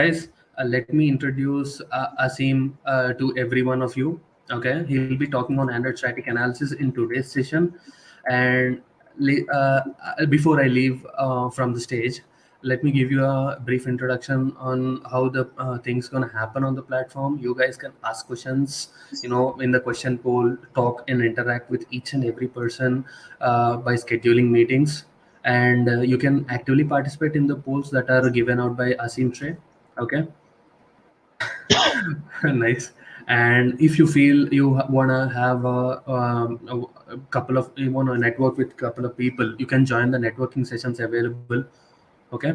Guys, let me introduce Aseem to every one of you. Okay, he'll be talking on Android static analysis in today's session. And before I leave from the stage, let me give you a brief introduction on how the things gonna happen on the platform. You guys can ask questions, in the question poll, talk and interact with each and every person by scheduling meetings. And you can actively participate in the polls that are given out by Aseem Shrey. Okay. Nice. And if you feel you wanna have a couple of you wanna network with couple of people, you can join the networking sessions available. Okay,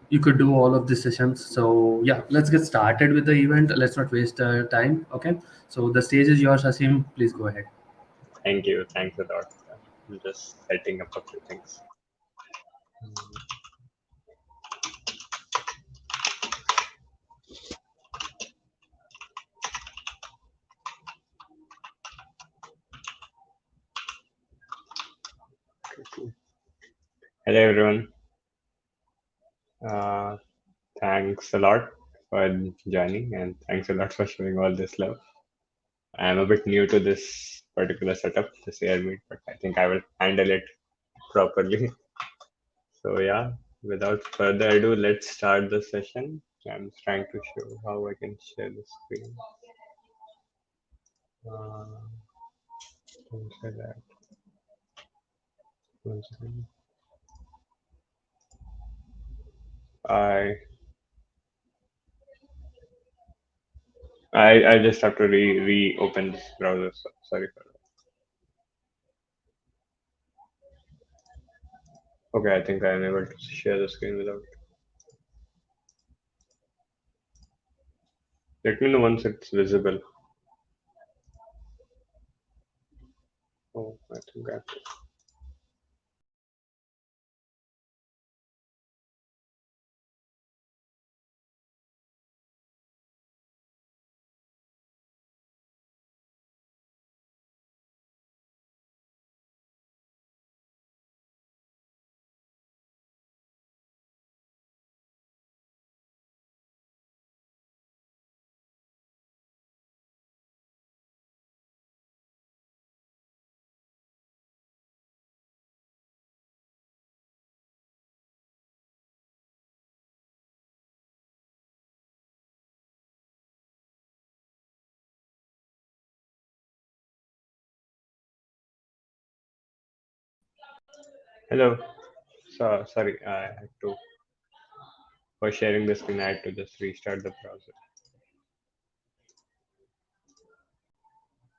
you could do all of these sessions. So yeah, let's get started with the event. Let's not waste time. Okay, so the stage is yours, Asim. Please go ahead. Thank you. Thanks a lot. I'm just setting up a few things. Hello, everyone. Uh, Thanks a lot for joining, and thanks a lot for showing all this love. I'm a bit new to this particular setup, this air meet, but I think I will handle it properly. So yeah, without further ado, let's start the session. I'm trying to show how I can share the screen. Uh, don't say that. One second. I I just have to reopen this browser. So sorry for that. Okay, I think I am able to share the screen without. Let me know once it's visible. Oh, I think I. Hello. So sorry, I had to for sharing the screen. I had to just restart the browser.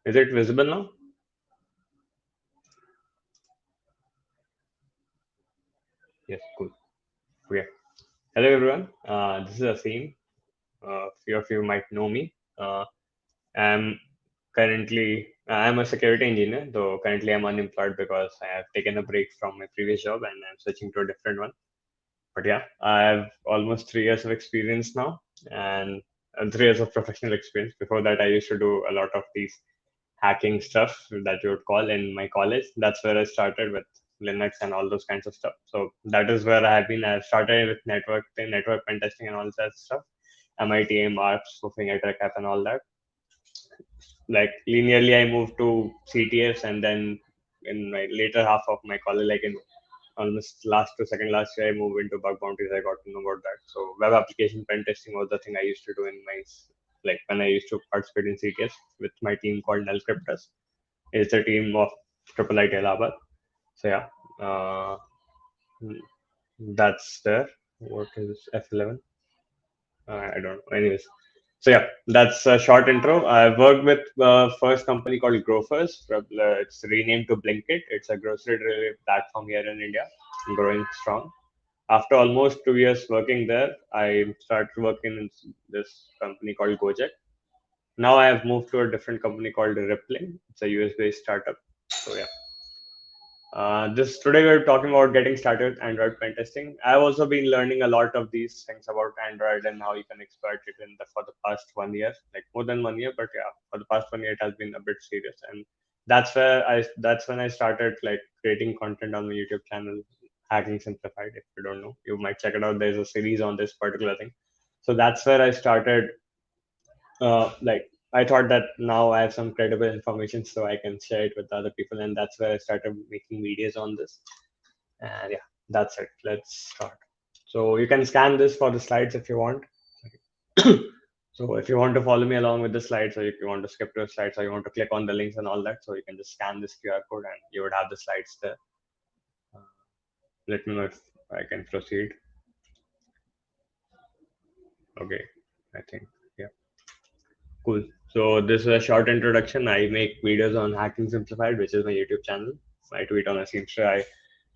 Is it visible now? Yes, cool. Okay. Hello everyone. This is Aseem. A few of you might know me. I'm I'm a security engineer, though currently I'm unemployed because I have taken a break from my previous job and I'm switching to a different one. But yeah, I have almost 3 years of experience now and 3 years of professional experience. Before that, I used to do a lot of these hacking stuff that you would call in my college. That's where I started with Linux and all those kinds of stuff. So that is where I have been. I started with network pen testing and all that stuff. MIT, ARP, spoofing, attack app, and all that. Like linearly, I moved to CTS, and then in my later half of my college, like in almost last to second last year, I moved into bug bounties. I got to know about that. So web application pen testing was the thing I used to do in my like when I used to participate in CTS with my team called Null Cryptus. It's a team of Triple IT Allahabad. So yeah, that's there. What is F11? I don't know. Anyways, so yeah, that's a short intro. I worked with first company called Grofers. It's renamed to Blinkit. It's a grocery delivery platform here in India, growing strong. After almost 2 years working there, I started working in this company called Gojek. Now I have moved to a different company called Rippling. It's a US-based startup. So yeah. This today we're talking about getting started with Android pen testing. I've also been learning a lot of these things about Android and how you can exploit it for the past 1 year, like more than 1 year, but yeah, for the past 1 year it has been a bit serious, and that's when I started like creating content on my YouTube channel, Hacking Simplified. If you don't know, you might check it out. There's a series on this particular thing. So that's where I started. Like I thought that now I have some credible information, so I can share it with other people, and that's where I started making videos on this. And yeah, that's it. Let's start. So you can scan this for the slides if you want. So if you want to follow me along with the slides, or if you want to skip to the slides, or you want to click on the links and all that, so you can just scan this QR code and you would have the slides there. Uh, Let me know if I can proceed. Okay, I think, yeah, cool. So this is a short introduction. I make videos on Hacking Simplified, which is my YouTube channel. I tweet on Aseem Shrey. I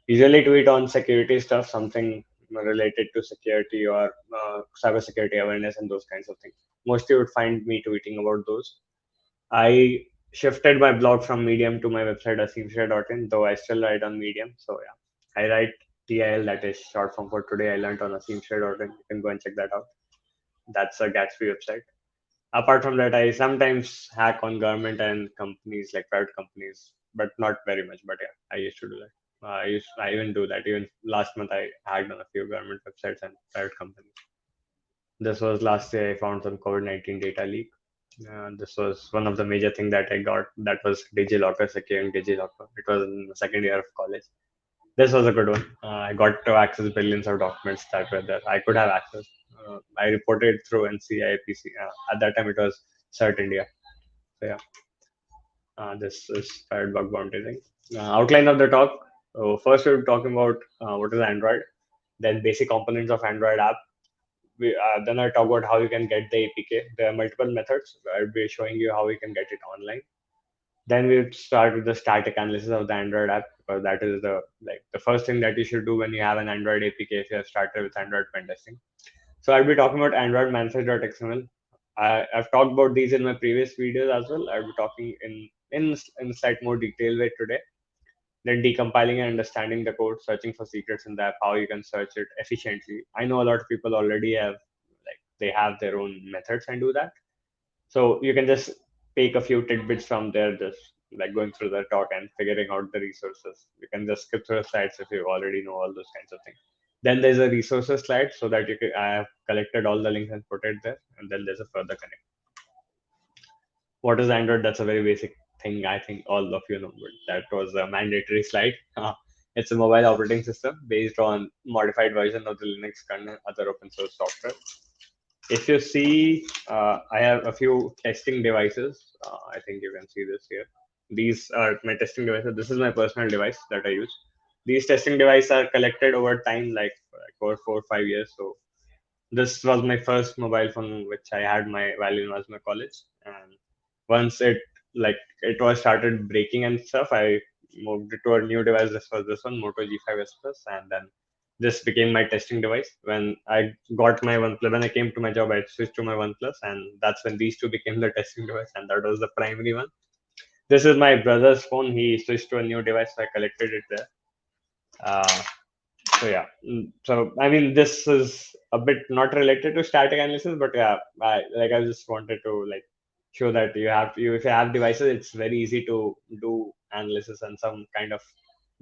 usually tweet on security stuff, something related to security or cybersecurity awareness and those kinds of things. Mostly you would find me tweeting about those. I shifted my blog from Medium to my website aseemshrey.in, though I still write on Medium. So yeah, I write TIL, that is short form for Today I Learned on aseemshrey.in. You can go and check that out. That's a Gatsby website. Apart from that, I sometimes hack on government and companies, like private companies, but not very much. But yeah, I used to do that. I even do that. Even last month, I hacked on a few government websites and private companies. This was last year. I found some COVID-19 data leak. This was one of the major things that I got. That was DigiLocker, securing DigiLocker. It was in the second year of college. This was a good one. I got to access billions of documents that were there. I could have access. I reported through NCIPC. At that time, it was CERT India. So yeah, this is Pirate Bug Bounty thing. Outline of the talk. So first, we're talking about what is Android, then basic components of Android app. Then I talk about how you can get the APK. There are multiple methods. I'll be showing you how you can get it online. Then we start with the static analysis of the Android app, because that is the first thing that you should do when you have an Android APK if you have started with Android pen testing. So I'll be talking about Android manifest.xml. I've talked about these in my previous videos as well. I'll be talking in slight more detail way today. Then decompiling and understanding the code, searching for secrets in the app, how you can search it efficiently. I know a lot of people already have, like, they have their own methods and do that. So you can just take a few tidbits from there, just like going through the talk and figuring out the resources. You can just skip through the slides if you already know all those kinds of things. Then there's a resources slide, so that I have collected all the links and put it there, and then there's a further connect. What is Android? That's a very basic thing. I think all of you know, but that was a mandatory slide. It's a mobile operating system based on modified version of the Linux kernel, other open source software. If you see, I have a few testing devices. I think you can see this here. These are my testing devices. This is my personal device that I use. These testing devices are collected over time, like over 4 or 5 years. So this was my first mobile phone, which I had my value as my college. And once it was started breaking and stuff, I moved it to a new device. This was this one, Moto G5S Plus, and then this became my testing device. When I got my OnePlus, when I came to my job, I switched to my OnePlus, and that's when these two became the testing device, and that was the primary one. This is my brother's phone. He switched to a new device, so I collected it there. Uh, so yeah, so I mean, this is a bit not related to static analysis, but yeah, I just wanted to show that if you have devices, it's very easy to do analysis and some kind of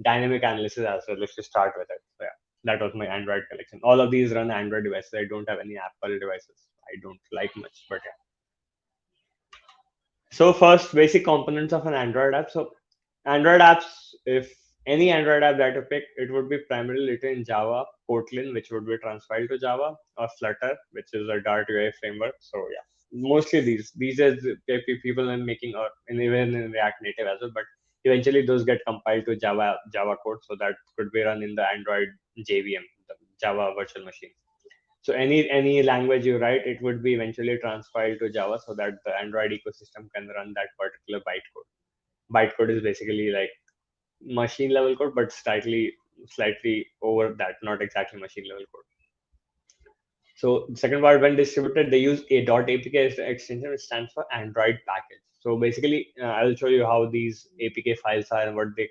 dynamic analysis as well. Let's just start with it. So yeah, that was my Android collection. All of these run Android devices. I don't have any Apple devices. I don't like much, but yeah. So first, basic components of an Android app. So Android apps, if any Android app that you pick, it would be primarily written in Java, Kotlin, which would be transpiled to Java, or Flutter, which is a Dart UI framework. So yeah, mostly these are people are making, or even in React Native as well. But eventually those get compiled to Java code, so that could be run in the Android JVM, the Java virtual machine. So any language you write, it would be eventually transpiled to Java, so that the Android ecosystem can run that particular bytecode. Bytecode is basically like machine level code, but slightly over that, not exactly machine level code. So the second part, when distributed, they use a .apk extension, which stands for Android package. So basically, I'll show you how these APK files are and what they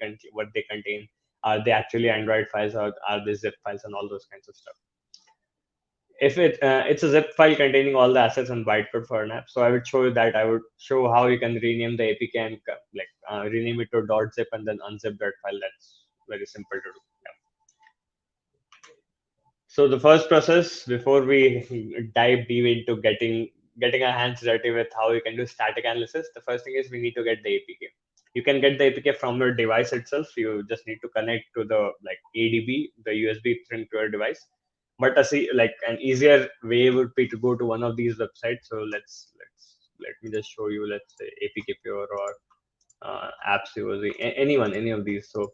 contain. Are they actually Android files, or are they zip files, and all those kinds of stuff. If it's a zip file containing all the assets and bytecode for an app, so I would show you that. I would show how you can rename the APK and rename it to .zip and then unzip that file. That's very simple to do. Yeah. So the first process before we dive deep into getting our hands dirty with how we can do static analysis, the first thing is we need to get the APK. You can get the APK from your device itself. You just need to connect to the like ADB, the USB thing to your device. But like an easier way would be to go to one of these websites. So let me just show you. Let's say APK Pure or apps using any of these. So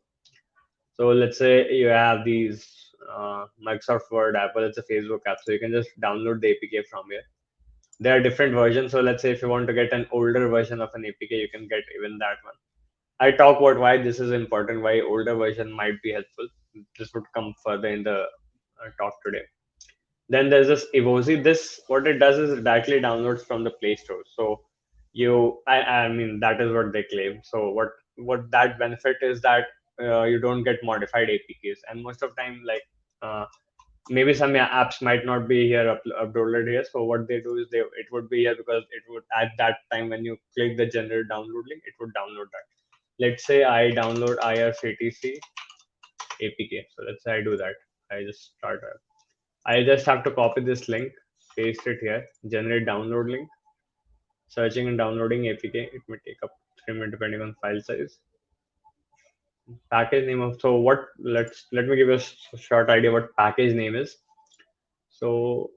let's say you have these Microsoft Word app, or it's a Facebook app. So you can just download the APK from here. There are different versions. So let's say if you want to get an older version of an APK, you can get even that one. I talk about why this is important, why older version might be helpful. This would come further in the talk today. Then there's this Evosi. This what it does is it directly downloads from the Play Store. So I mean that is what they claim. So what that benefit is that you don't get modified APKs, and most of the time like uh, maybe some apps might not be here uploaded here. So what they do is it would be here because it would at that time when you click the generate download link, it would download that. Let's say I download IRCTC APK. So let's say I do that. I just start. I just have to copy this link, paste it here, generate download link, searching and downloading APK. It may take up 3 minutes depending on file size. Package name of let me give you a short idea what package name is. So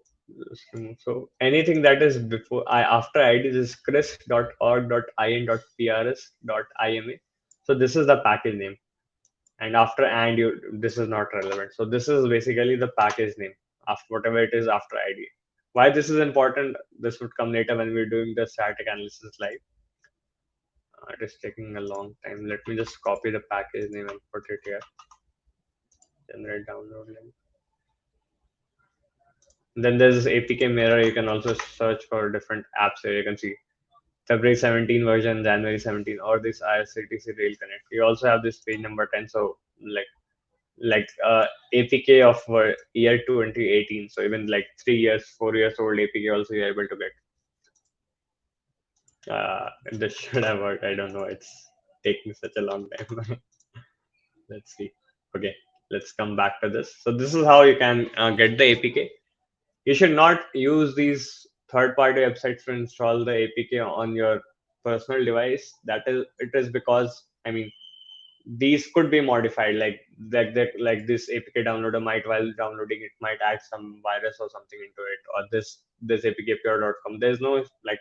anything that is before after ID is chris.org.in.prs.ima. So this is the package name, and after and you this is not relevant. So this is basically the package name after whatever it is after ID. Why this is important? This would come later when we're doing the static analysis live. It is taking a long time. Let me just copy the package name and put it here. Generate download link. Then there's this APK mirror. You can also search for different apps here. You can see February 17 version, January 17, or this IRCTC Rail Connect. You also have this page number 10. So like APK of year 2018. So even like 3 years, 4 years old APK also you're able to get. This should have worked. I don't know. It's taking such a long time. Let's see. Okay, let's come back to this. So this is how you can get the APK. You should not use these third-party websites to install the APK on your personal device. It is because I mean these could be modified like this APK downloader might while downloading it might add some virus or something into it, or this apkpure.com. There's no like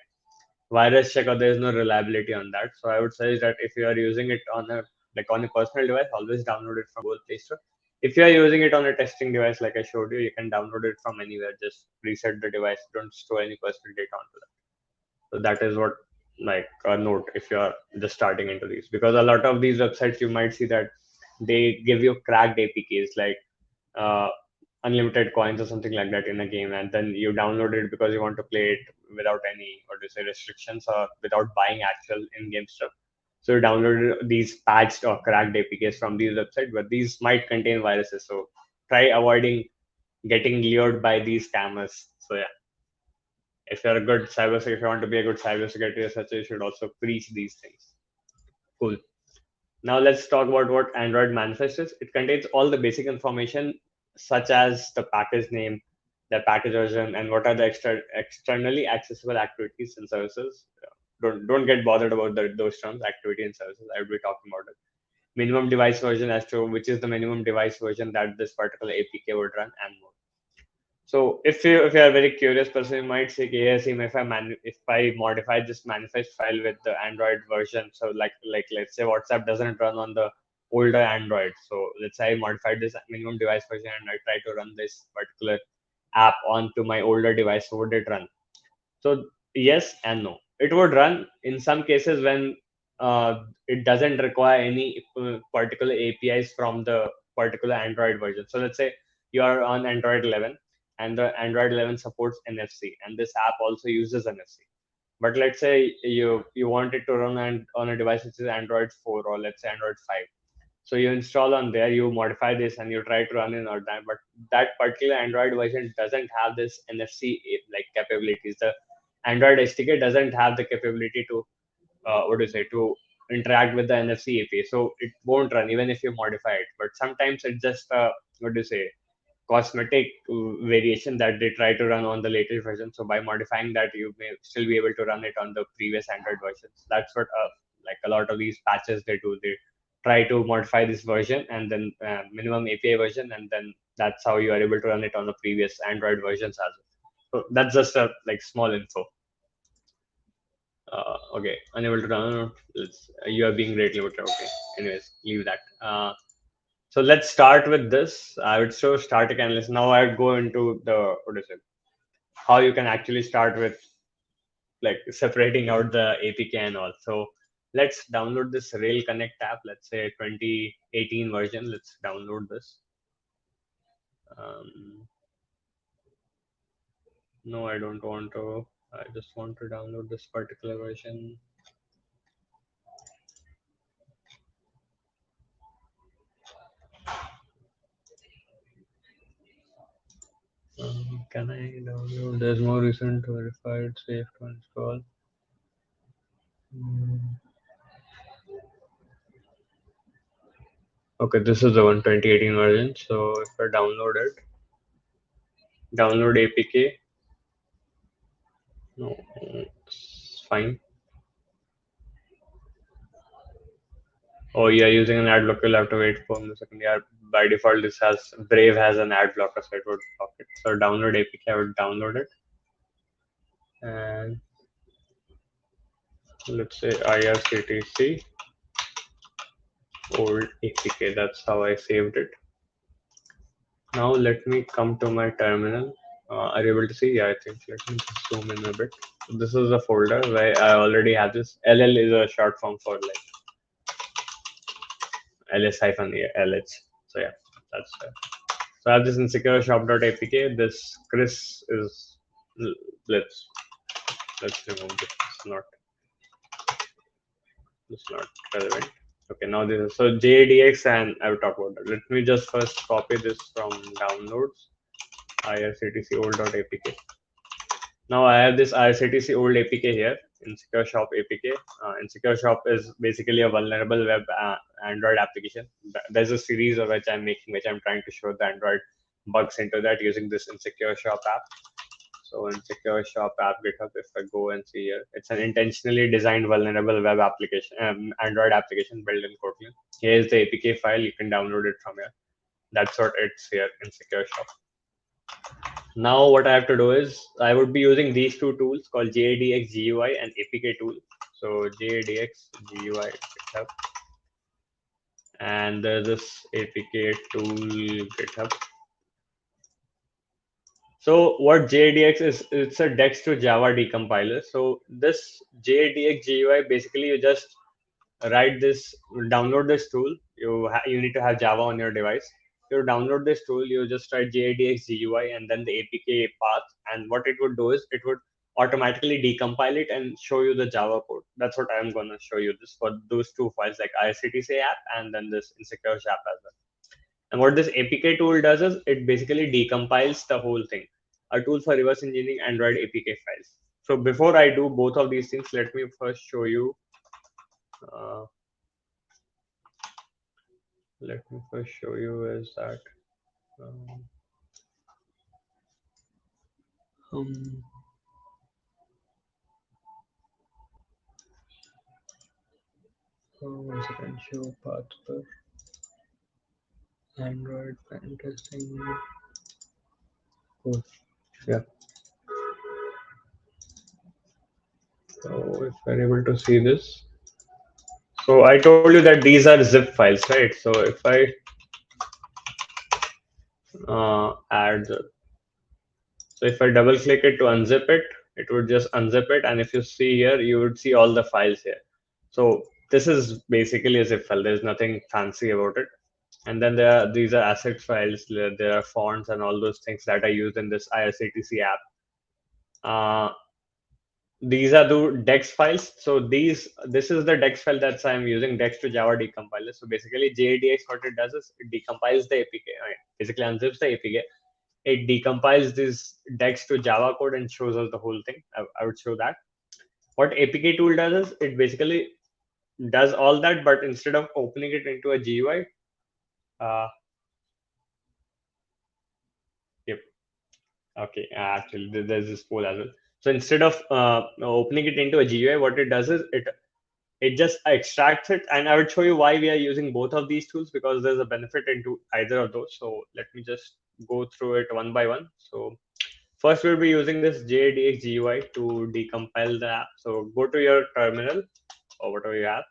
virus check or there's no reliability on that. So I would say that if you are using it on a personal device, always download it from Google Play Store. If you are using it on a testing device, like I showed you, you can download it from anywhere. Just reset the device. Don't store any personal data onto that. So that is what like a note if you're just starting into these, because a lot of these websites you might see that they give you cracked APKs like uh, unlimited coins or something like that in a game, and then you download it because you want to play it without any what to say restrictions or without buying actual in-game stuff. So you download these patched or cracked APKs from these websites, but these might contain viruses. So try avoiding getting lured by these scammers. So yeah, if you're a good cybersecurity, if you want to be a good cybersecurity researcher, you should also preach these things. Cool. Now let's talk about what Android manifest is. It contains all the basic information such as the package name, the package version, and what are the externally accessible activities and services. Don't get bothered about those terms, activity and services. I will be talking about it. Minimum device version as to which is the minimum device version that this particular APK would run, and more. So if you are a very curious person, you might say, yes, if I modify this manifest file with the Android version, so like let's say WhatsApp doesn't run on the older Android. So let's say I modified this minimum device version and I try to run this particular app onto my older device, so would it run? So yes and no. It would run in some cases when it doesn't require any particular APIs from the particular Android version. So let's say you are on Android 11 and the Android 11 supports NFC, and this app also uses NFC. But let's say you want it to run on a device which is Android 4 or let's say Android 5. So you install on there, you modify this, and you try to run in all that. But that particular Android version doesn't have this NFC like capabilities. The Android SDK doesn't have the capability to to interact with the NFC API. So it won't run even if you modify it. But sometimes it just what do you say cosmetic variation that they try to run on the latest version. So by modifying that, you may still be able to run it on the previous Android versions. That's what like a lot of these patches they do. They try to modify this version and then minimum API version, and then that's how you are able to run it on the previous Android versions as well. So that's just a like small info. Okay, unable to download. You are being greatly limited. Okay, anyways, leave that. So let's start with this. I would show static analysis. Now I would go into the what is it? How you can actually start with like separating out the APK and all. So let's download this Rail Connect app. Let's say 2018 version. Let's download this. No, I don't want to. I just want to download this particular version. Can I download? There's more recent verified, safe to install. Okay, this is the 2018 version. So if I download it, download APK. No, it's fine. Oh, you're using an ad blocker. You'll have to wait for a second. Yeah, by default, this has Brave has an ad blocker, so it would block it. So download APK. I would download it, and let's say IRCTC old APK. That's how I saved it. Now let me come to my terminal. Are you able to see? Yeah, I think. Let me just zoom in a bit. So this is a folder where I already have this. LL is a short form for like ls-lh. So yeah, that's so I have this insecure shop.apk. This Chris is let's remove this. It's not relevant. Okay, now this is so JADX, and I will talk about that. Let me just first copy this from downloads. IRCTC old.apk. Now I have this IRCTC old APK here, Insecure Shop APK. Insecure Shop is basically a vulnerable web Android application. There's a series of which I'm making, which I'm trying to show the Android bugs into that using this Insecure Shop app. So Insecure Shop app GitHub, if I go and see here, it's an intentionally designed vulnerable web application, Android application built in Kotlin. Here's the APK file. You can download it from here. That's what it's here, Insecure Shop. Now what I have to do is I would be using these two tools called JADX GUI and APK tool. So JADX GUI GitHub, and there's this APK tool GitHub. So what JADX is, it's a Dex to Java decompiler. So this JADX GUI, basically you just write this, download this tool. You need to have Java on your device. You download this tool, you just write JADX GUI and then the APK path. And what it would do is it would automatically decompile it and show you the Java code. That's what I'm going to show you this for those two files, like IRCTC app and then this Insecure app as well. And what this APK tool does is it basically decompiles the whole thing, a tool for reverse engineering Android APK files. So before I do both of these things, let me first show you. Let me first show you is that. One second, show path for Android pen testing. Cool. Yeah. So if you're able to see this, so I told you that these are zip files, right? So if I add, so if I double click it to unzip it, it would just unzip it. And if you see here, you would see all the files here. So this is basically a zip file. There's nothing fancy about it. And then these are asset files. There are fonts and all those things that I use in this IRCTC app. These are the Dex files. So this is the Dex file that I'm using, Dex to Java decompiler. So basically JADX, what it does is it decompiles the APK, right? Basically unzips the APK. It decompiles this Dex to Java code and shows us the whole thing. I would show that. What APK tool does is it basically does all that, but instead of opening it into a GUI, Okay, actually, there's this poll as well. So instead of opening it into a GUI, what it does is it just extracts it, and I would show you why we are using both of these tools, because there's a benefit into either of those. So let me just go through it one by one. So first, we'll be using this JDX GUI to decompile the app. So go to your terminal or whatever you have.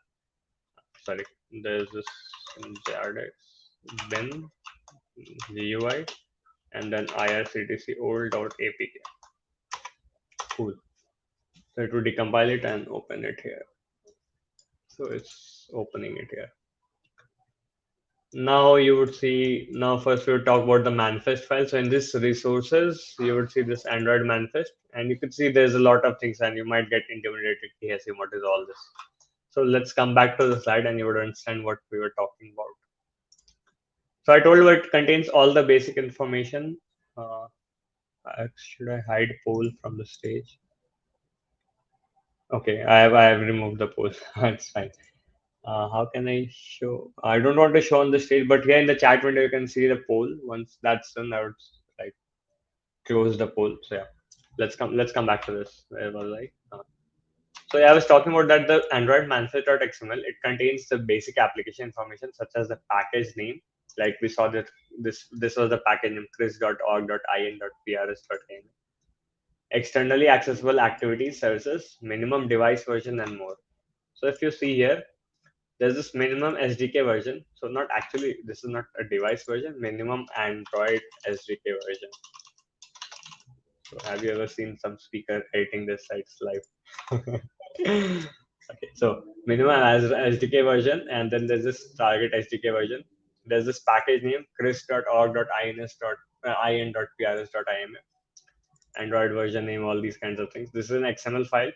Sorry, there's this JDX bin GUI and then irctc old.apk. Cool. So it will decompile it and open it here. So it's opening it here. Now you would see, now first we would talk about the manifest file. So in this resources, you would see this Android manifest, and you could see there's a lot of things and you might get intimidated. Yes, what is all this? So let's come back to the slide and you would understand what we were talking about. So I told you it contains all the basic information. Should I hide poll from the stage? Okay, I have removed the poll. That's fine. How can I show? I don't want to show on the stage, but here in the chat window you can see the poll. Once that's done, I would like close the poll. So yeah, let's come back to this. Where was I? So yeah, I was talking about that the Android manifest.xml, it contains the basic application information such as the package name. Like we saw that this was the package name chris.org.in.prs.in. Externally accessible activities, services, minimum device version, and more. So if you see here, there's this minimum SDK version. So not actually, this is not a device version, minimum Android SDK version. So have you ever seen some speaker editing this sites live? Okay, so minimum as SDK version, and then there's this target SDK version. There's this package name chris.org.in.prs.im, Android version name, all these kinds of things. This is an XML file.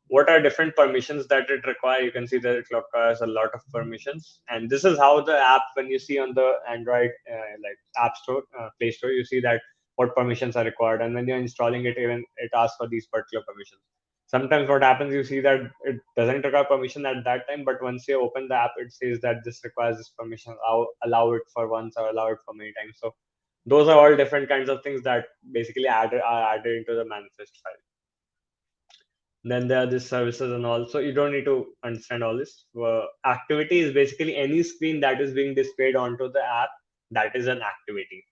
What are different permissions that it requires? You can see that it requires a lot of permissions, and this is how the app, when you see on the Android like App Store, Play Store, you see that what permissions are required, and when you're installing it, even it asks for these particular permissions. Sometimes what happens, you see that it doesn't require permission at that time, but once you open the app, it says that this requires this permission, allow it for once or allow it for many times. So those are all different kinds of things that basically are added into the manifest file. Then there are these services and all. So you don't need to understand all this. Activity is basically any screen that is being displayed onto the app, that is an activity.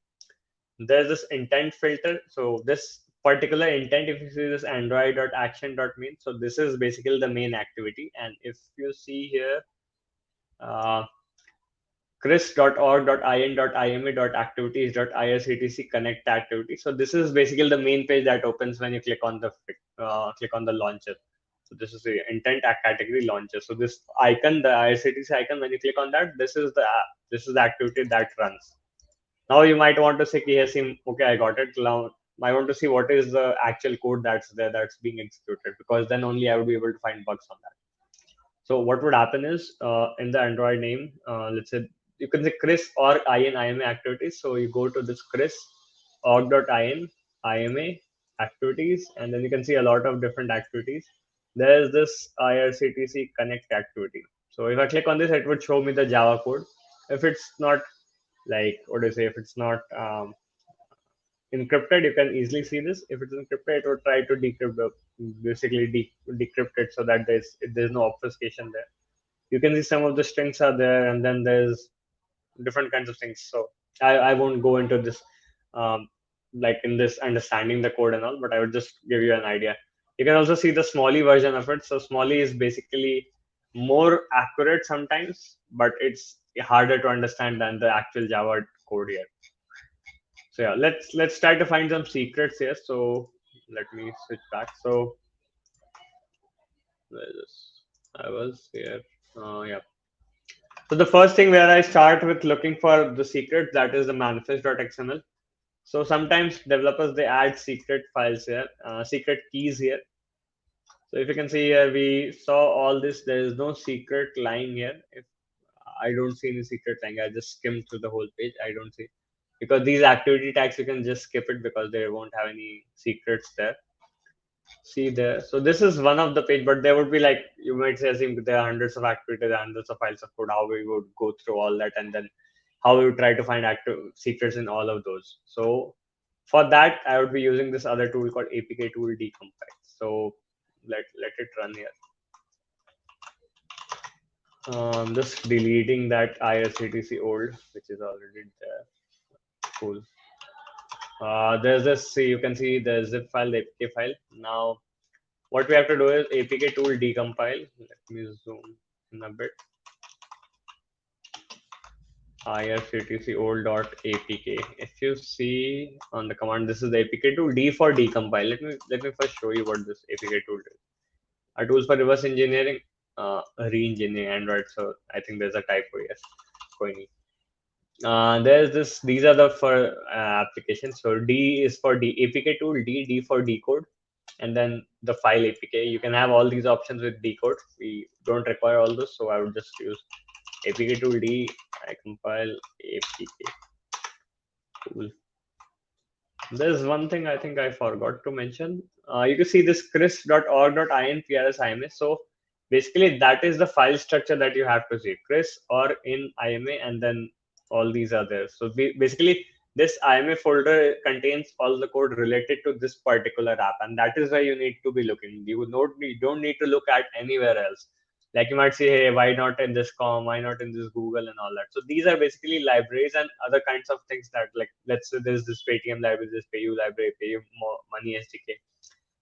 There's this intent filter. So this particular intent, if you see this android.action.main, so this is basically the main activity. And if you see here, chris.org.in.ima.activities.irctc connect activity. So this is basically the main page that opens when you click on the launcher. So this is the intent category launcher. So this icon, the IRCTC icon, when you click on that, this is the app. This is the activity that runs. Now you might want to say, yes, okay, I got it. Now I want to see what is the actual code that's there that's being executed, because then only I would be able to find bugs on that. So what would happen is in the Android name, let's say you can say Chris or IN IMA activities. So you go to this Chris org.in IMA activities, and then you can see a lot of different activities. There's this IRCTC connect activity. So if I click on this, it would show me the Java code. If it's not like, what do you say, if it's not encrypted, you can easily see this. If it's encrypted, it will try to decrypt, basically decrypt it, so that there's no obfuscation there. You can see some of the strings are there, and then there's different kinds of things. So I won't go into this like in this understanding the code and all, but I would just give you an idea. You can also see the Smalley version of it. So Smalley is basically more accurate sometimes, but it's harder to understand than the actual Java code here. So yeah, let's try to find some secrets here. So let me switch back. So I was here. Yeah. So the first thing where I start with looking for the secret, that is the manifest.xml. So sometimes developers, they add secret files here, secret keys here. So if you can see here, we saw all this. There is no secret lying here. If I don't see any secret lying, I just skim through the whole page. I don't see, because these activity tags, you can just skip it because they won't have any secrets there. See there. So this is one of the page, but there would be, like, you might say, there are hundreds of activities, hundreds of files of code. How we would go through all that, and then how we would try to find active secrets in all of those. So For that, I would be using this other tool called Apk Tool Decompile. So let it run here. Just deleting that IRCTC old, which is already there. Cool. There's this, you can see the zip file, the APK file. Now, what we have to do is APK tool decompile. Let me zoom in a bit. IRCTC old.apk. If you see on the command, this is the APK tool D for decompile. Let me first show you what this APK tool is. Our tools for reverse engineering, re-engineering Android. So I think there's a typo. Yes, going. There's this. These are the for applications. So D is for APK tool. D for decode, and then the file APK. You can have all these options with decode. We don't require all this, so I would just use APK tool D. I compile APK tool. There's one thing I think I forgot to mention. You can see this chris.org.in PRS So basically, that is the file structure that you have to see. Chris or in IMA, and then all these are there. So basically, this IMA folder contains all the code related to this particular app, and that is where you need to be looking. You don't need to look at anywhere else. Like you might say, hey, why not in this com, why not in this Google and all that. So these are basically libraries and other kinds of things that, like, let's say there's this Paytm library, this Payu library, Payu Money SDK.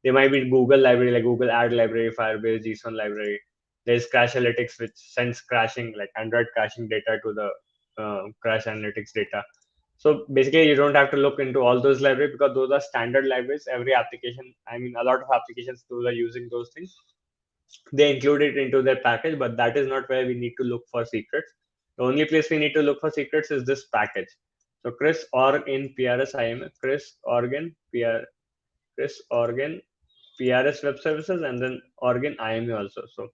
There might be Google library, like Google Ad library, Firebase, JSON library. There's Crash Analytics, which sends crashing, like Android crashing data to the Crash Analytics data. So basically, you don't have to look into all those libraries because those are standard libraries. Every application, I mean, a lot of applications, those are using those things. They include it into their package, but that is not where we need to look for secrets. The only place we need to look for secrets is this package. So Chris org in PRS IMA, Chris organ PRS web services, and then organ IMA also. So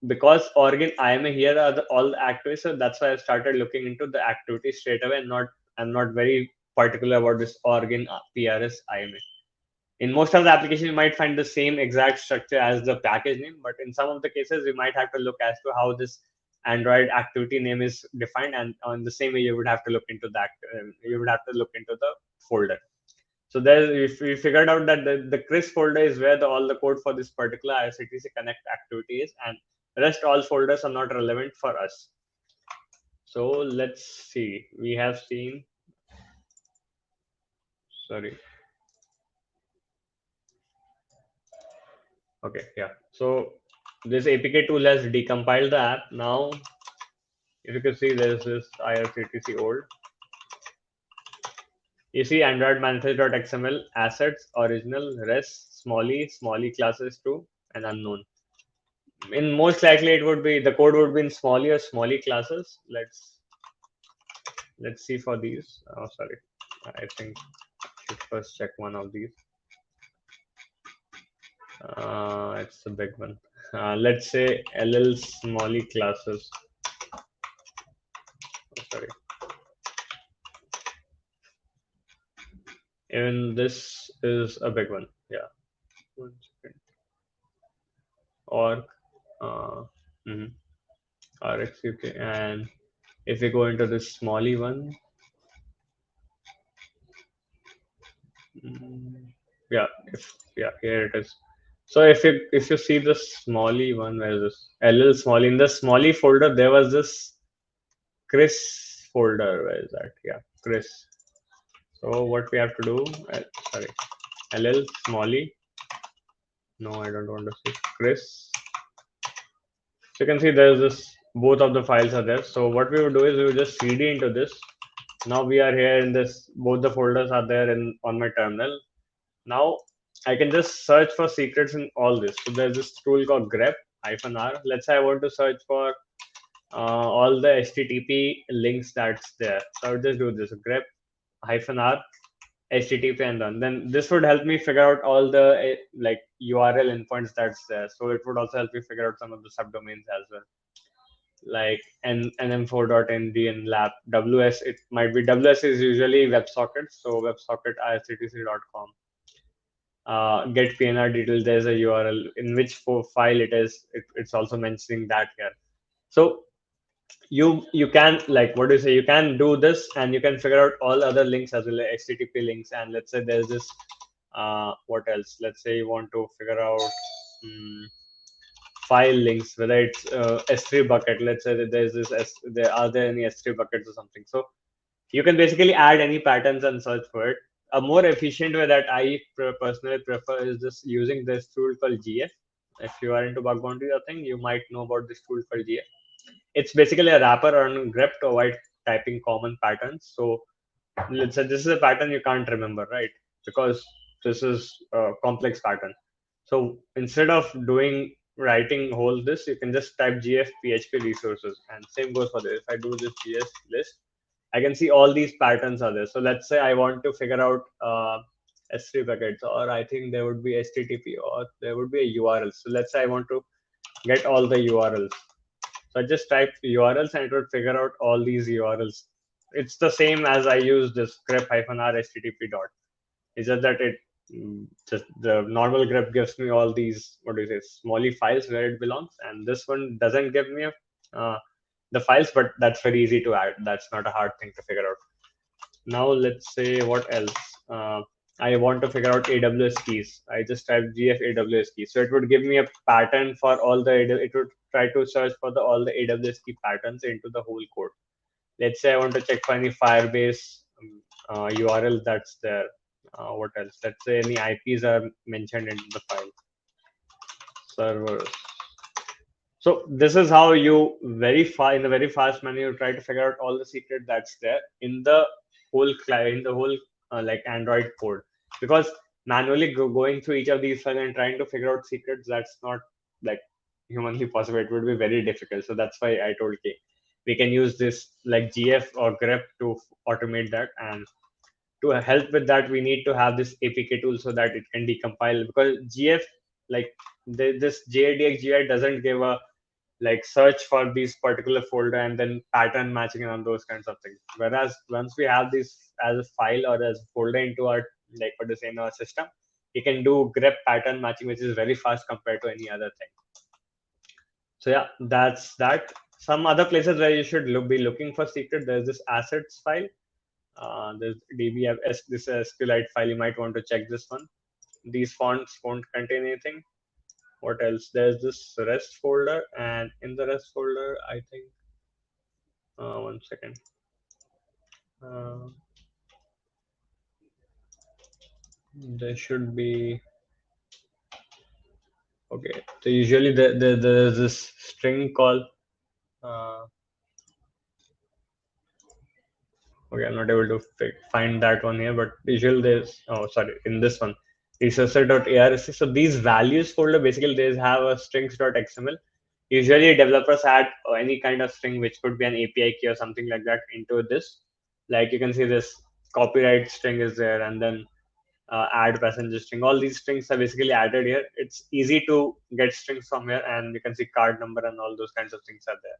because organ IMA here are all the activities, so that's why I started looking into the activities straight away, and I'm not very particular about this organ PRS IMA. In most of the applications, you might find the same exact structure as the package name, but in some of the cases, we might have to look as to how this Android activity name is defined, and on the same way, you would have to look into that. You would have to look into the folder. So there, if we figured out that the Chris folder is where all the code for this particular IRCTC Connect activity is, and the rest all folders are not relevant for us. So let's see. We have seen. Sorry. Okay, yeah. So this APK tool has decompiled the app. Now, if you can see, there's this IRCTC old. You see Android manifest.xml, assets, original, res, smally classes too, and unknown. In most likely, it would be the code would be in smally or smally classes. Let's see for these. Oh, sorry. I think I should first check one of these. It's a big one. Let's say LL smally classes. Oh, sorry. Even this is a big one. Yeah. 1 second. Org. RX UK. And if we go into this smally one, yeah, here it is. So if you see the smally one, where is this? LL smally, in the smally folder, there was this Chris folder. Where is that? Yeah, Chris. So what we have to do? Sorry, LL smally. No, I don't want to see Chris. So you can see there's this. Both of the files are there. So what we would do is we would just cd into this. Now we are here in this. Both the folders are there on my terminal. Now I can just search for secrets in all this. So there's this tool called grep-r. Let's say I want to search for all the HTTP links that's there. So I would just do this grep-r HTTP and then this would help me figure out all the like URL endpoints that's there. So it would also help me figure out some of the subdomains as well, like nm4.nd and lab ws. It might be ws is usually WebSocket, so WebSocket irctc.com. Get PNR details. There's a URL in which file it is. It's also mentioning that here. So you can, like, what do you say, you can do this and you can figure out all other links as well, like HTTP links. And let's say there's this what else, let's say you want to figure out file links, whether it's S3 bucket. Let's say that there's this are there any S3 buckets or something. So you can basically add any patterns and search for it. A more efficient way that I personally prefer is just using this tool called GF. If you are into bug bounty or thing, you might know about this tool called GF. It's basically a wrapper on grep to avoid typing common patterns. So let's say this is a pattern you can't remember, right? Because this is a complex pattern. So instead of writing whole this, you can just type gf php resources, and same goes for this. If I do this gs list, I can see all these patterns are there. So let's say I want to figure out S3 buckets, or I think there would be HTTP, or there would be a URL. So let's say I want to get all the URLs. So I just type URLs and it would figure out all these URLs. It's the same as I use this grep-r HTTP dot. It's just that it just the normal grep gives me all these, what do you say, smally files where it belongs, and this one doesn't give me the files, but that's very easy to add. That's not a hard thing to figure out. Now let's say what else. I want to figure out AWS keys. I just type gf AWS keys. So it would give me a pattern for all the, it would try to search for all the AWS key patterns into the whole code. Let's say I want to check for any Firebase URL that's there. What else? Let's say any IPs are mentioned in the file. Servers. So this is how you in a very fast manner, you try to figure out all the secret that's there in the whole client, in the whole like Android code. Because manually going through each of these files and trying to figure out secrets, that's not like humanly possible. It would be very difficult. So that's why I told K, we can use this like GF or grep to automate that. And to help with that, we need to have this APK tool so that it can decompile, because GF, like this JADX doesn't give a like search for these particular folder and then pattern matching and those kinds of things. Whereas once we have this as a file or as a folder into our, like, what to say, in our system, we can do grep pattern matching, which is very fast compared to any other thing. So yeah, that's that. Some other places where you should be looking for secret, there's this assets file. There's dbs, this SQLite file. You might want to check this one. These fonts won't contain anything. What else? There's this rest folder, and in the rest folder, I think, one second. There should be, okay. So usually there's this string called, okay, I'm not able to find that one here, but usually there's, oh, sorry, in this one, resourcer.arc. So these values folder, basically they have a strings.xml. Usually developers add any kind of string, which could be an API key or something like that, into this. Like you can see this copyright string is there, and then add passenger string. All these strings are basically added here. It's easy to get strings from here, and you can see card number and all those kinds of things are there.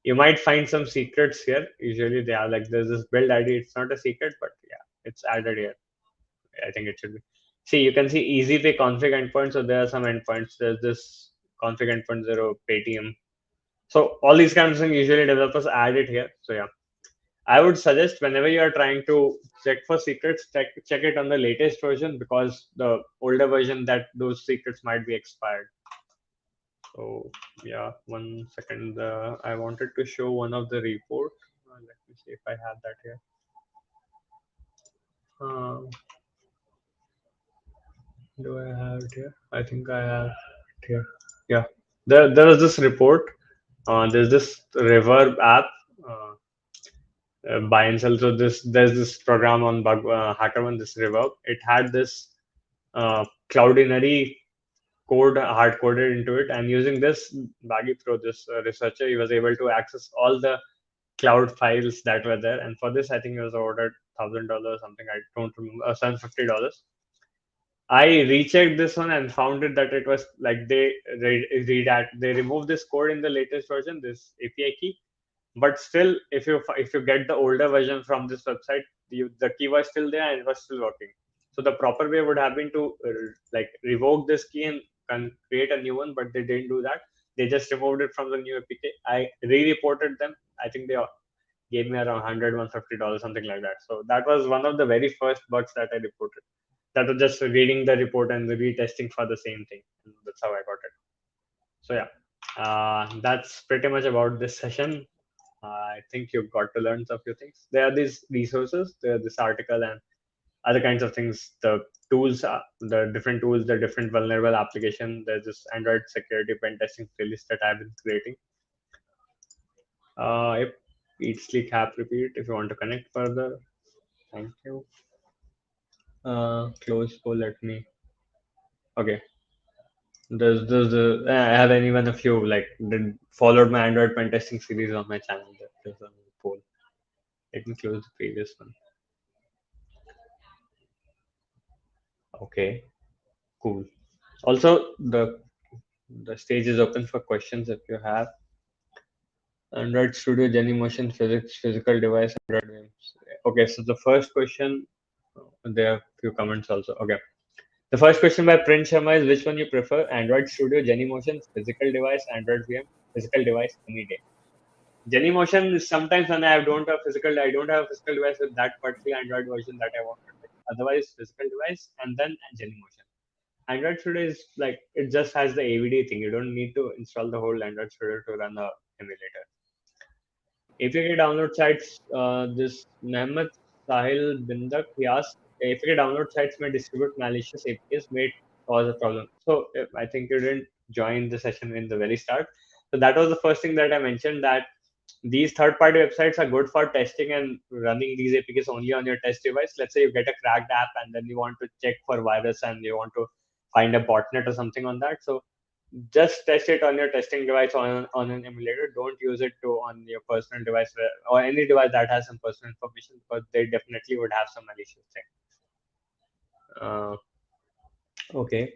You might find some secrets here. Usually they are like, there's this build ID. It's not a secret, but yeah, it's added here. I think it should be. See, you can see easy pay config endpoint. So there are some endpoints. There's this config endpoint 0 Paytm. So all these kinds of things, usually developers add it here. So yeah, I would suggest whenever you are trying to check for secrets, check it on the latest version, because the older version, that those secrets might be expired. So yeah, one second. I wanted to show one of the report. Let me see if I have that here. Do I have it here? I think I have it here. Yeah, there was this report. There's this Reverb app. Buy and sell. So there's this program on HackerOne, this Reverb. It had this Cloudinary code hard coded into it, and using this Baggy Pro, this researcher, he was able to access all the cloud files that were there. And for this, I think he was ordered $1,000 something. I don't remember, $750. I rechecked this one and found it that it was like they removed this code in the latest version, this API key. But still, if you get the older version from this website, the key was still there and it was still working. So the proper way would have been to like revoke this key and create a new one, but they didn't do that. they just removed it from the new APK. I re-reported them. I think they gave me around $100, $150, something like that. So that was one of the very first bugs that I reported. That was just reading the report and retesting for the same thing. That's how I got it. So yeah, that's pretty much about this session. I think you got to learn a few things. There are these resources, there are this article and other kinds of things. The tools, the different tools, the different vulnerable application. There's this Android security pen testing playlist that I've been creating. Yep, eat, sleep, have, repeat. If you want to connect further, thank you. Close poll. Let me. Okay. I have anyone of you like followed my Android pen testing series on my channel. There's a poll. Let me close the previous one. Okay, cool. Also, the stage is open for questions if you have. Android Studio, Genymotion, Physics, Physical Device, Android games. Okay, so the first question, there are a few comments also. Okay. The first question by Prince Sharma is which one you prefer? Android Studio, Genymotion, Physical Device, Android VM, Physical Device, any day. Genymotion is sometimes when I don't have a physical device with that particular Android version that I want to take. Otherwise, physical device and then Genymotion. Android Studio is like it just has the AVD thing. You don't need to install the whole Android Studio to run the emulator. APK download sites, this Mehmet Sahil Bindak, he asked, APK download sites may distribute malicious APKs, may cause a problem. So I think you didn't join the session in the very start. So that was the first thing that I mentioned, that these third-party websites are good for testing and running these APKs only on your test device. Let's say you get a cracked app and then you want to check for virus and you want to find a botnet or something on that. So just test it on your testing device on an emulator. Don't use it to on your personal device or any device that has some personal information, because they definitely would have some malicious thing. Okay.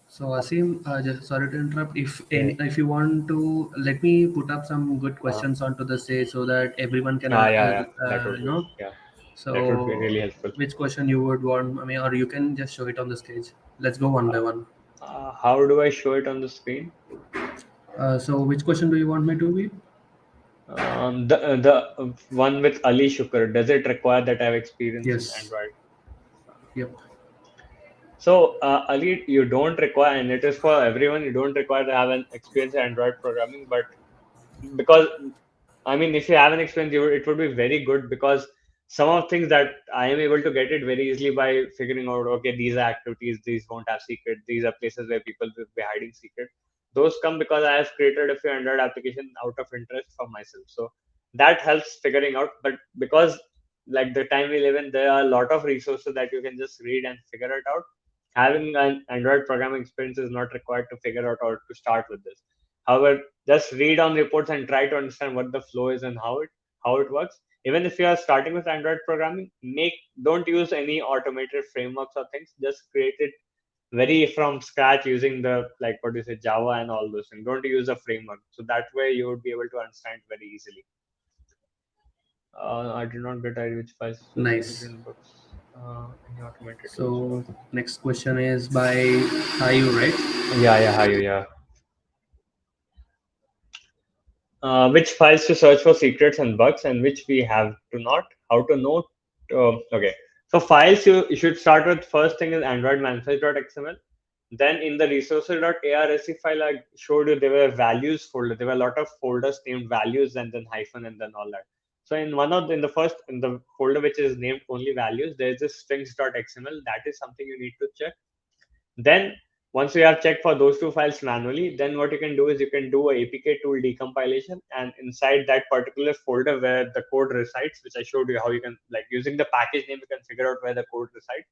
So Asim, just sorry to interrupt. Yeah. If you want to, let me put up some good Uh, questions onto the stage so that everyone can, yeah. That would be, yeah. That would be So really helpful. which question you would want? I mean, or you can just show it on the stage. Let's go one by one. How do I show it on the screen? So which question do you want me to be? The one with Ali Shukr. Does it require that I have experience in Yes. Android? Yep. So, Ali, you don't require, and it is for everyone. You don't require to have an experience in Android programming, but because I mean, if you have an experience, it would be very good, because some of things that I am able to get it very easily by figuring out, okay, these are activities, these won't have secret, these are places where people will be hiding secret. Those come because I have created a few Android applications out of interest for myself. So that helps figuring out. But because like the time we live in, there are a lot of resources that you can just read and figure it out. Having an Android programming experience is not required to figure out or to start with this. However, just read on reports and try to understand what the flow is and how it works. Even if you are starting with Android programming, don't use any automated frameworks or things. Just create it very from scratch using the like what do you say, Java and all those things. Don't use a framework. So that way you would be able to understand very easily. I did not get ID which files associated Nice. in books. Any automated tools for. So next question is by Ayu, right? Yeah, how you, yeah. Which files to search for secrets and bugs, and which we have to not. How to know. Okay. So files, you should start with, first thing is Android manifest.xml. Then in the resources.arc file, I showed you there were values folder. There were a lot of folders named values and then hyphen and then all that. So in the folder which is named only values, there's this strings.xml. That is something you need to check. Then once you have checked for those two files manually, then what you can do is you can do a APK tool decompilation, and inside that particular folder where the code resides, which I showed you how you can, like using the package name, you can figure out where the code resides.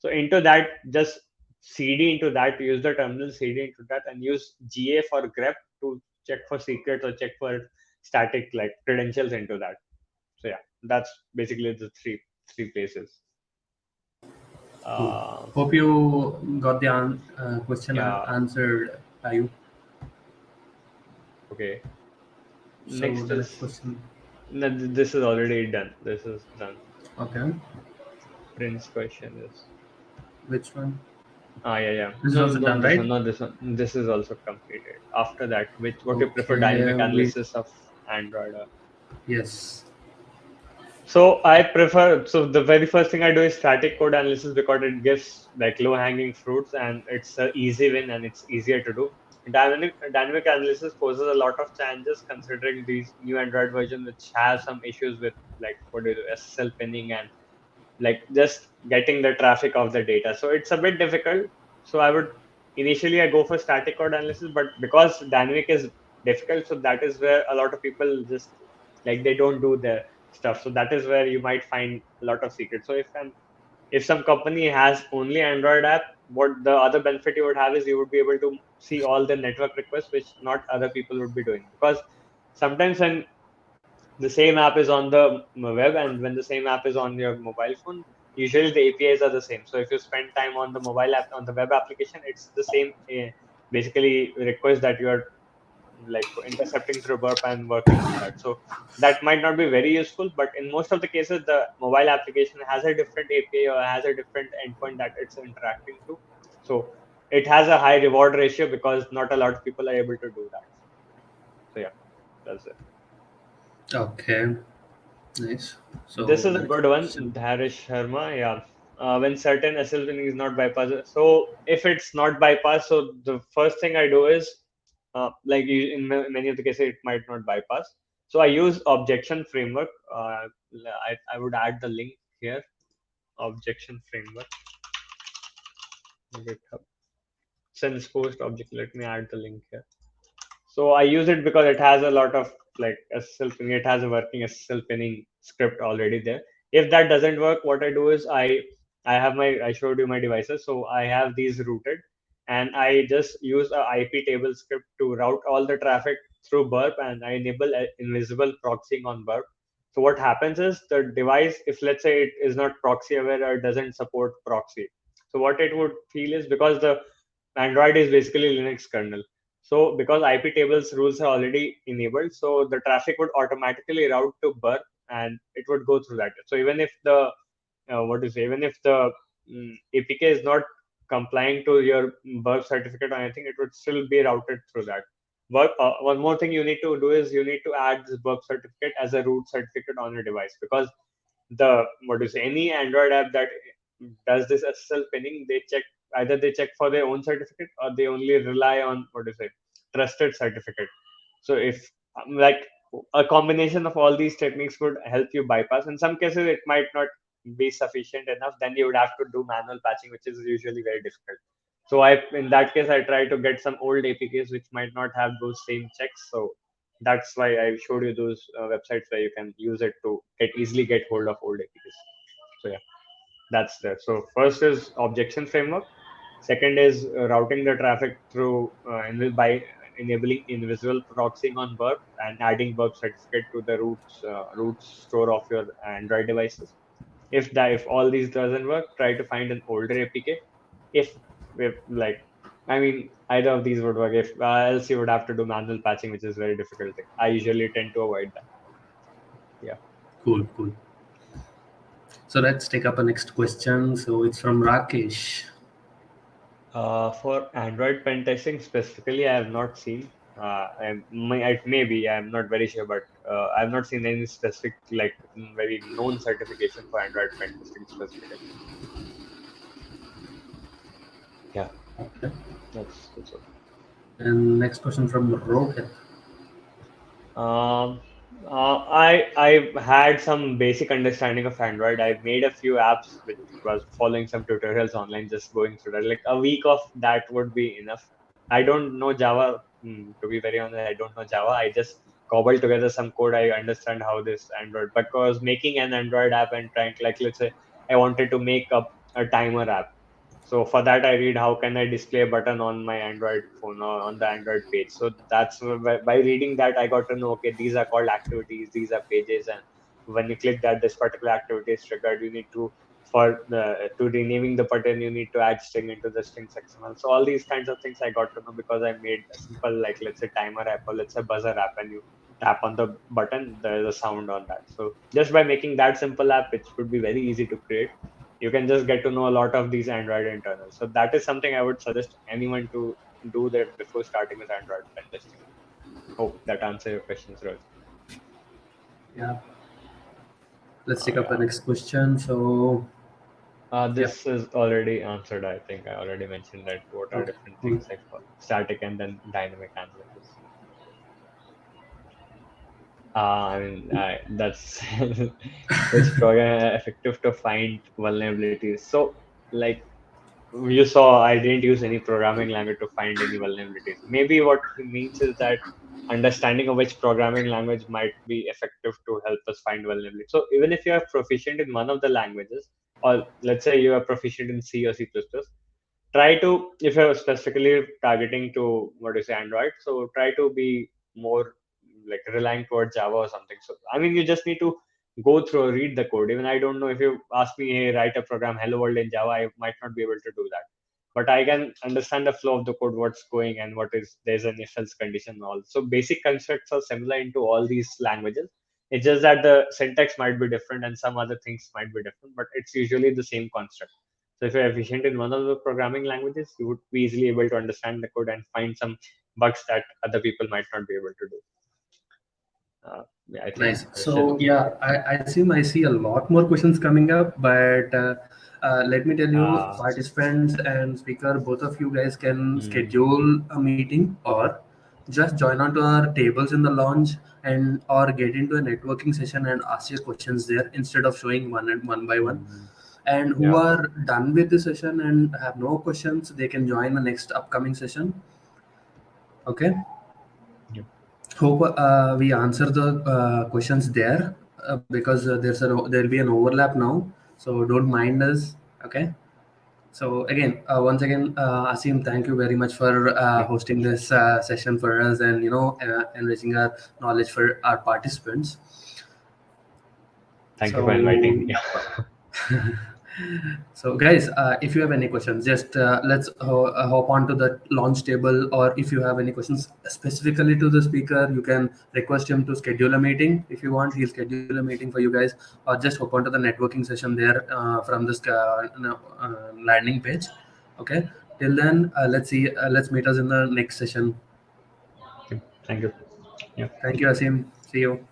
So into that, just cd into that, use the terminal cd into that, and use GA for grep to check for secrets or check for static like credentials into that. So yeah, that's basically the three places. Cool. Uh, Hope you got the question yeah, answered, Ayu. okay. So Next the next is, question. no, this is already done. This is done. Okay. Prince question is, Which one? Yeah, yeah. This is No, also not done, this one, right? not this one. This is also completed. After that, which what you prefer, Okay, dynamic we analysis of Android? yes. So I prefer. So the very first thing I do is static code analysis because it gives like low hanging fruits and it's an easy win and it's easier to do. Dynamic analysis poses a lot of challenges considering these new Android version which have some issues with like what do you do, SSL pinning and like just getting the traffic of the data. So it's a bit difficult. So I would initially I go for static code analysis, but because dynamic is difficult, so that is where a lot of people just like they don't do the stuff. So that is where you might find a lot of secrets. So if some company has only Android app, what the other benefit you would have is you would be able to see all the network requests which not other people would be doing. Because sometimes when the same app is on the web and when the same app is on your mobile phone, usually the APIs are the same. So if you spend time on the mobile app on the web application, it's the same basically request that you are like intercepting through burp and working on that. So that might not be very useful, but in most of the cases the mobile application has a different API or has a different endpoint that it's interacting to. So it has a high reward ratio because not a lot of people are able to do that. So yeah, that's it. Okay, nice. This So is a next good one, question. Harish Sharma. Yeah. When certain SLN is not bypassed. So if it's not bypassed, so the first thing I do is, in many of the cases, it might not bypass. So I use objection framework. I would add the link here. Objection framework. GitHub. Since post object, let me add the link here. So I use it because it has a lot of like SSL pinning. It has a working SSL pinning script already there. If that doesn't work, what I do is I showed you my devices. So I have these routed, and I just use a IP table script to route all the traffic through burp, and I enable invisible proxying on burp. So what happens is the device, if let's say it is not proxy aware or doesn't support proxy, so what it would feel is because the Android is basically Linux kernel. So because IP tables rules are already enabled, so the traffic would automatically route to burp and it would go through that. So even if the what to say, even if the APK is not complying to your burp certificate or anything, it would still be routed through that. But one more thing you need to do is you need to add this burp certificate as a root certificate on your device because the what do you say any Android app that does this SSL pinning, they check either they check for their own certificate or they only rely on what do you say trusted certificate. So if like a combination of all these techniques would help you bypass. In some cases, it might not be sufficient enough. Then you would have to do manual patching, which is usually very difficult. So in that case, I try to get some old APKs which might not have those same checks. So that's why I showed you those websites where you can use it to easily get hold of old APKs. So yeah, that's there. So first is objection framework. Second is routing the traffic through by enabling invisible proxying on burp and adding burp certificate to the root store of your Android devices. If all these doesn't work, try to find an older APK. If like I mean either of these would work. If else you would have to do manual patching, which is very difficult thing. I usually tend to avoid that. Yeah. Cool, cool. So let's take up a next question. So it's from Rakesh. For Android pen testing specifically, I have not seen. It may be, I'm not very sure, but I have not seen any specific, like, very known certification for Android pen testing specifically. Yeah, Okay. that's all. And next question from Rohit. Um, I had some basic understanding of Android. I made a few apps which was following some tutorials online, just going through that. Like a week of that would be enough. I don't know Java. To be very honest, I don't know Java. I just cobbled together some code. I understand how this Android, because making an Android app and trying, like, let's say I wanted to make up a timer app. So for that, I read how can I display a button on my Android phone or on the Android page. So that's by reading that I got to know, okay, these are called activities, these are pages, and when you click that, this particular activity is triggered. You need to for the to renaming the button, you need to add string into the string XML. So all these kinds of things I got to know because I made a simple, like, let's say timer app or let's say buzzer app, and you tap on the button, there is a sound on that. So just by making that simple app, which would be very easy to create, you can just get to know a lot of these Android internals. So that is something I would suggest anyone to do that before starting with Android pen testing. Hope that answers your questions, Rose. Yeah. Let's Oh take up the yeah. next question. So, yeah. This is already answered. I think I already mentioned that what are Okay. different Cool. things like static and then dynamic analysis. That's which program are effective to find vulnerabilities. So, like you saw, I didn't use any programming language to find any vulnerabilities. Maybe what he means is that understanding of which programming language might be effective to help us find vulnerabilities. So even if you are proficient in one of the languages, or let's say you are proficient in C or C++, try to, if you're specifically targeting to what is Android, so try to be more like relying towards Java or something. So I mean, you just need to go through, read the code. Even I don't know, if you ask me, hey, write a program hello world in Java, I might not be able to do that, but I can understand the flow of the code, what's going, and what is there's an if else condition and all. So basic concepts are similar into all these languages. It's just that the syntax might be different and some other things might be different, but it's usually the same construct. So if you're efficient in one of the programming languages, you would be easily able to understand the code and find some bugs that other people might not be able to do. Yeah, I think Nice. I should. So yeah, I see a lot more questions coming up, but let me tell you, Uh, participants and speaker, both of you guys can mm, schedule a meeting or just join onto our tables in the lounge and or get into a networking session and ask your questions there instead of showing one and one by one. mm, And who yeah. are done with the session and have no questions, they can join the next upcoming session. Okay. Yeah. Hope we answer the questions there because there'll be an overlap now. So don't mind us. Okay. So again, once again, Asim, thank you very much for Yeah. hosting this session for us and enriching our knowledge for our participants. Thank you for inviting So me. So, guys, if you have any questions, just let's hop on to the launch table, or if you have any questions specifically to the speaker, you can request him to schedule a meeting. If you want, he'll schedule a meeting for you guys, or just hop onto the networking session there from this landing page. Okay. Till then, let's see. Let's meet us in the next session. Thank you. Yeah. Thank you, Asim. See you.